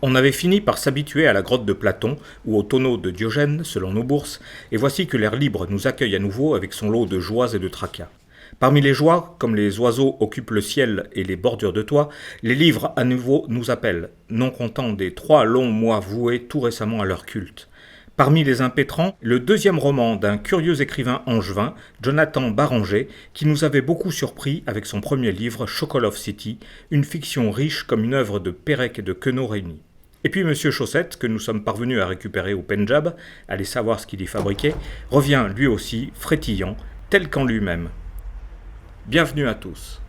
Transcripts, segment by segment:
On avait fini par s'habituer à la grotte de Platon ou au tonneau de Diogène, selon nos bourses, et voici que l'air libre nous accueille à nouveau avec son lot de joies et de tracas. Parmi les joies, comme les oiseaux occupent le ciel et les bordures de toit, les livres à nouveau nous appellent, non comptant des 3 longs mois voués tout récemment à leur culte. Parmi les impétrants, le deuxième roman d'un curieux écrivain angevin, Jonathan Barranger, qui nous avait beaucoup surpris avec son premier livre, Chocolate City, une fiction riche comme une œuvre de Pérec et de Queneau réunis. Et puis Monsieur Chaussette, que nous sommes parvenus à récupérer au Pendjab, allez savoir ce qu'il y fabriquait, revient lui aussi frétillant, tel qu'en lui-même. Bienvenue à tous.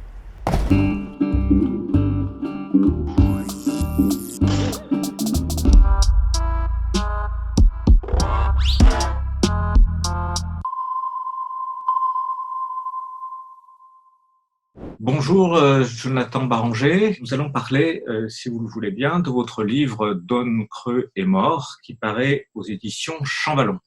Bonjour Jonathan Barranger, nous allons parler, si vous le voulez bien, de votre livre Don Creux est mort, qui paraît aux éditions Champvallon.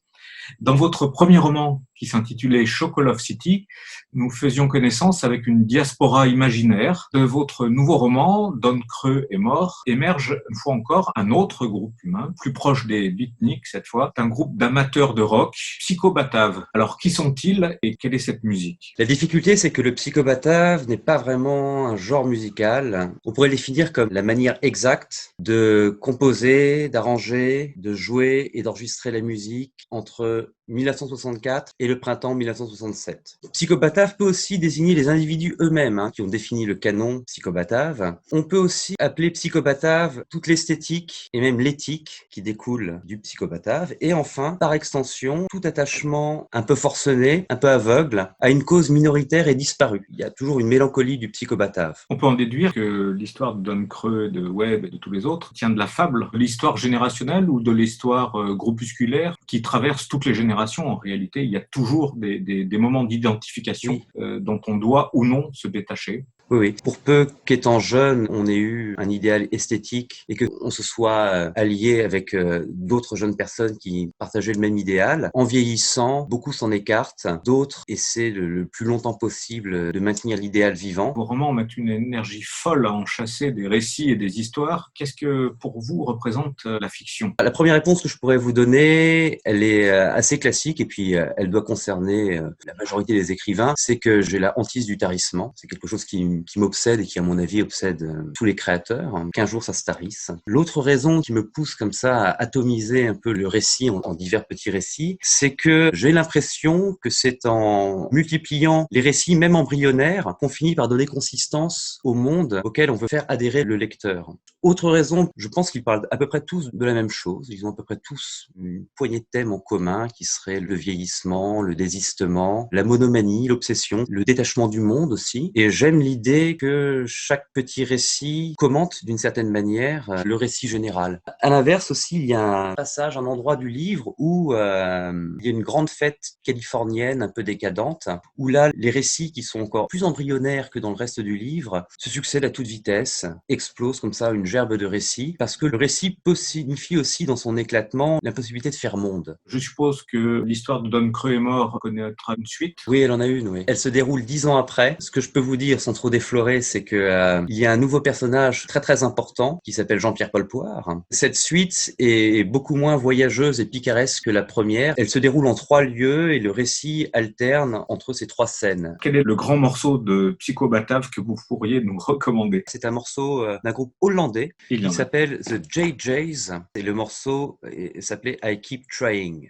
Dans votre premier roman, qui s'intitulait Chocolate City, nous faisions connaissance avec une diaspora imaginaire. De votre nouveau roman, Don Creux est mort, émerge une fois encore un autre groupe humain, plus proche des beatniks cette fois, un groupe d'amateurs de rock, psychobataves. Alors qui sont-ils et quelle est cette musique ? La difficulté, c'est que le psychobatave n'est pas vraiment un genre musical. On pourrait le définir comme la manière exacte de composer, d'arranger, de jouer et d'enregistrer la musique entre 1964 et le printemps 1967. Psychobatave peut aussi désigner les individus eux-mêmes qui ont défini le canon psychobatave. On peut aussi appeler psychobatave toute l'esthétique et même l'éthique qui découle du psychobatave. Et enfin, par extension, tout attachement un peu forcené, un peu aveugle à une cause minoritaire et disparue. Il y a toujours une mélancolie du psychobatave. On peut en déduire que l'histoire de Don Creux, de Webb et de tous les autres tient de la fable, de l'histoire générationnelle ou de l'histoire groupusculaire qui traverse toutes les générations. En réalité, il y a toujours des moments d'identification dont on doit ou non se détacher. Oui. Pour peu qu'étant jeune, on ait eu un idéal esthétique et qu'on se soit allié avec d'autres jeunes personnes qui partageaient le même idéal. En vieillissant, beaucoup s'en écartent, d'autres essaient le plus longtemps possible de maintenir l'idéal vivant. Vos romans mettent une énergie folle à enchasser des récits et des histoires. Qu'est-ce que pour vous représente la fiction ? La première réponse que je pourrais vous donner, elle est assez classique et puis elle doit concerner la majorité des écrivains, c'est que j'ai la hantise du tarissement. C'est quelque chose qui m'obsède et qui, à mon avis, obsède tous les créateurs, qu'un jour ça se tarisse. L'autre raison qui me pousse comme ça à atomiser un peu le récit en divers petits récits, c'est que j'ai l'impression que c'est en multipliant les récits, même embryonnaires, qu'on finit par donner consistance au monde auquel on veut faire adhérer le lecteur. Autre raison, je pense qu'ils parlent à peu près tous de la même chose. Ils ont à peu près tous une poignée de thèmes en commun qui seraient le vieillissement, le désistement, la monomanie, l'obsession, le détachement du monde aussi. Et j'aime l'idée que chaque petit récit commente d'une certaine manière le récit général. À l'inverse aussi, il y a un passage, un endroit du livre où il y a une grande fête californienne un peu décadente, où là, les récits qui sont encore plus embryonnaires que dans le reste du livre se succèdent à toute vitesse, explosent comme ça une gerbe de récits, parce que le récit signifie aussi dans son éclatement l'impossibilité de faire monde. Je suppose que l'histoire de Don Creux est mort connaîtra une suite. Oui, elle en a une, oui. Elle se déroule 10 ans après. Ce que je peux vous dire sans trop déflorer, c'est que il y a un nouveau personnage très très important qui s'appelle Jean-Pierre Paul Poire. Cette suite est beaucoup moins voyageuse et picaresque que la première. Elle se déroule en 3 lieux et le récit alterne entre ces 3 scènes. Quel est le grand morceau de psychobatave que vous pourriez nous recommander ? C'est un morceau d'un groupe hollandais qui s'appelle The JJs et le morceau s'appelait I Keep Trying.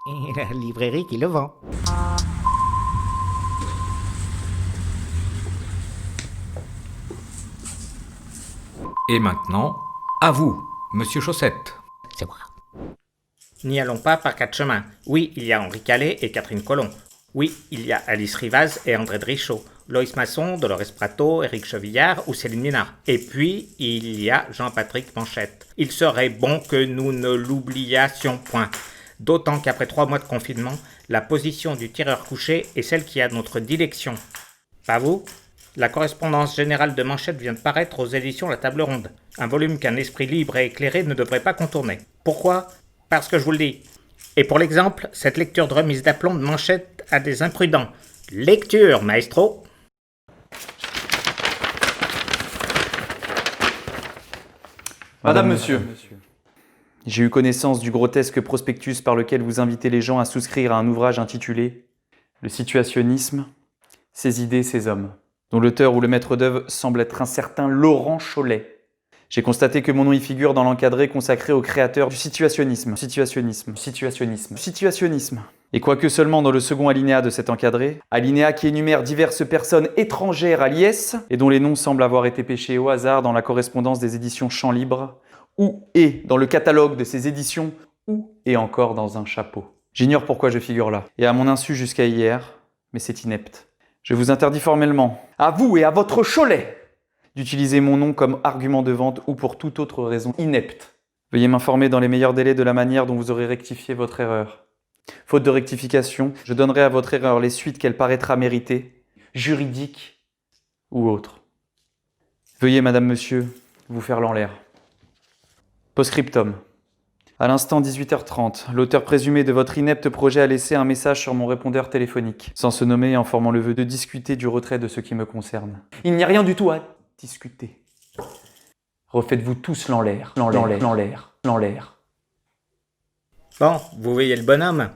Et la librairie qui le vend. Et maintenant, à vous, Monsieur Chaussette. C'est moi. N'y allons pas par 4 chemins. Oui, il y a Henri Calais et Catherine Colomb. Oui, il y a Alice Rivaz et André Drichot, Loïs Masson, Dolores Prato, Éric Chevillard ou Céline Minard. Et puis, il y a Jean-Patrick Manchette. Il serait bon que nous ne l'oubliassions point. D'autant qu'après 3 mois de confinement, la position du tireur couché est celle qui a notre dilection. Pas vous ? La correspondance générale de Manchette vient de paraître aux éditions La Table Ronde. Un volume qu'un esprit libre et éclairé ne devrait pas contourner. Pourquoi ? Parce que je vous le dis. Et pour l'exemple, cette lecture de remise d'aplomb de Manchette à des imprudents. Lecture, maestro. Madame, monsieur. J'ai eu connaissance du grotesque prospectus par lequel vous invitez les gens à souscrire à un ouvrage intitulé « Le situationnisme, ses idées, ses hommes », dont l'auteur ou le maître d'œuvre semble être un certain Laurent Cholet. J'ai constaté que mon nom y figure dans l'encadré consacré au créateur du situationnisme. Et quoique seulement dans le second alinéa de cet encadré, alinéa qui énumère diverses personnes étrangères à l'IS et dont les noms semblent avoir été pêchés au hasard dans la correspondance des éditions Champs Libres, ou et dans le catalogue de ces éditions, ou et encore dans un chapeau. J'ignore pourquoi je figure là, et à mon insu jusqu'à hier, mais c'est inepte. Je vous interdis formellement, à vous et à votre Cholet, d'utiliser mon nom comme argument de vente ou pour toute autre raison inepte. Veuillez m'informer dans les meilleurs délais de la manière dont vous aurez rectifié votre erreur. Faute de rectification, je donnerai à votre erreur les suites qu'elle paraîtra mériter, juridiques ou autres. Veuillez, madame, monsieur, vous faire l'en l'air. Postscriptum. À l'instant 18h30, l'auteur présumé de votre inepte projet a laissé un message sur mon répondeur téléphonique, sans se nommer et en formant le vœu de discuter du retrait de ce qui me concerne. Il n'y a rien du tout à discuter. Refaites-vous tous l'en l'air. Bon, vous voyez le bonhomme?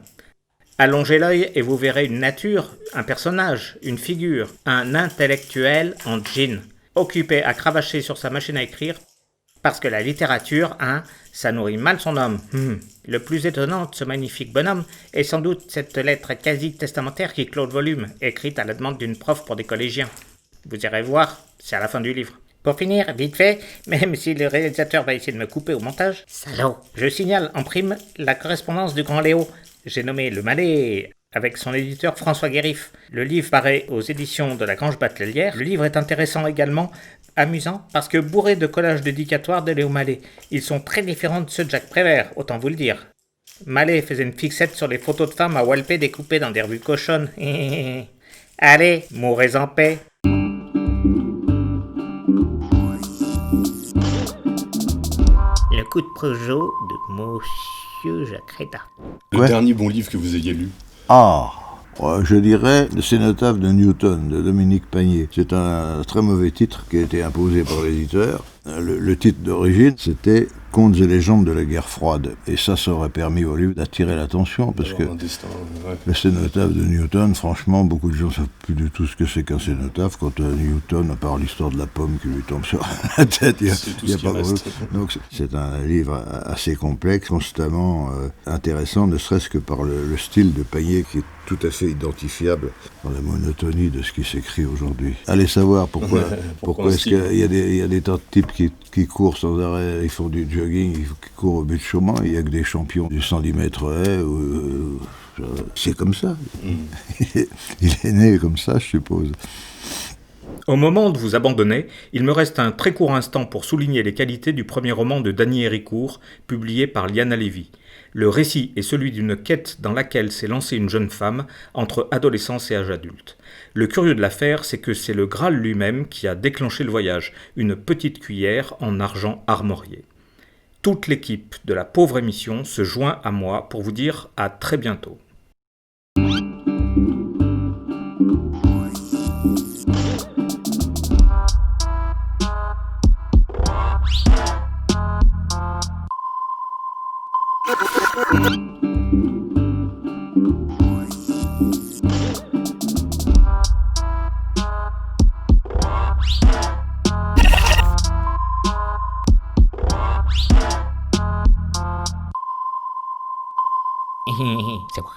Allongez l'œil et vous verrez une nature, un personnage, une figure, un intellectuel en jean, occupé à cravacher sur sa machine à écrire, parce que la littérature, ça nourrit mal son homme. Le plus étonnant de ce magnifique bonhomme est sans doute cette lettre quasi testamentaire qui clôt le volume, écrite à la demande d'une prof pour des collégiens. Vous irez voir, c'est à la fin du livre. Pour finir, vite fait, même si le réalisateur va essayer de me couper au montage, salaud, je signale en prime la correspondance du grand Léo. J'ai nommé Le Malais avec son éditeur François Guérif. Le livre paraît aux éditions de la Grange Batelière. Le livre est intéressant également, amusant, parce que bourré de collages dédicatoires de Léo Mallet. Ils sont très différents de ceux de Jacques Prévert, autant vous le dire. Mallet faisait une fixette sur les photos de femmes à Walpé découpées dans des revues cochonnes. Allez, mourrez en paix. Le coup de projo de Monsieur Jacques Reda. Le dernier bon livre que vous ayez lu? Je dirais Le Cénotaphe de Newton, de Dominique Pagné. C'est un très mauvais titre qui a été imposé par l'éditeur. Le titre d'origine, c'était Contes et légendes de la guerre froide. Et ça aurait permis au livre d'attirer l'attention, parce que le cénotaphe de Newton, franchement, beaucoup de gens ne savent plus du tout ce que c'est qu'un cénotaphe. Quand Newton, à part l'histoire de la pomme qui lui tombe sur la tête, il n'y a pas beaucoup. Donc c'est un livre assez complexe, constamment intéressant, ne serait-ce que par le style de Pagné qui est tout à fait identifiable dans la monotonie de ce qui s'écrit aujourd'hui. Allez savoir pourquoi est-ce qu'il y a des tas de types qui courent sans arrêt, ils font du jogging, qui courent au but de Chaumont, il n'y a que des champions du 110 mètres haies, c'est comme ça. Il est né comme ça, je suppose. Au moment de vous abandonner, il me reste un très court instant pour souligner les qualités du premier roman de Danny Héricourt, publié par Liana Lévy. Le récit est celui d'une quête dans laquelle s'est lancée une jeune femme entre adolescence et âge adulte. Le curieux de l'affaire, c'est que c'est le Graal lui-même qui a déclenché le voyage, une petite cuillère en argent armorié. Toute l'équipe de la pauvre émission se joint à moi pour vous dire à très bientôt. C'est moi.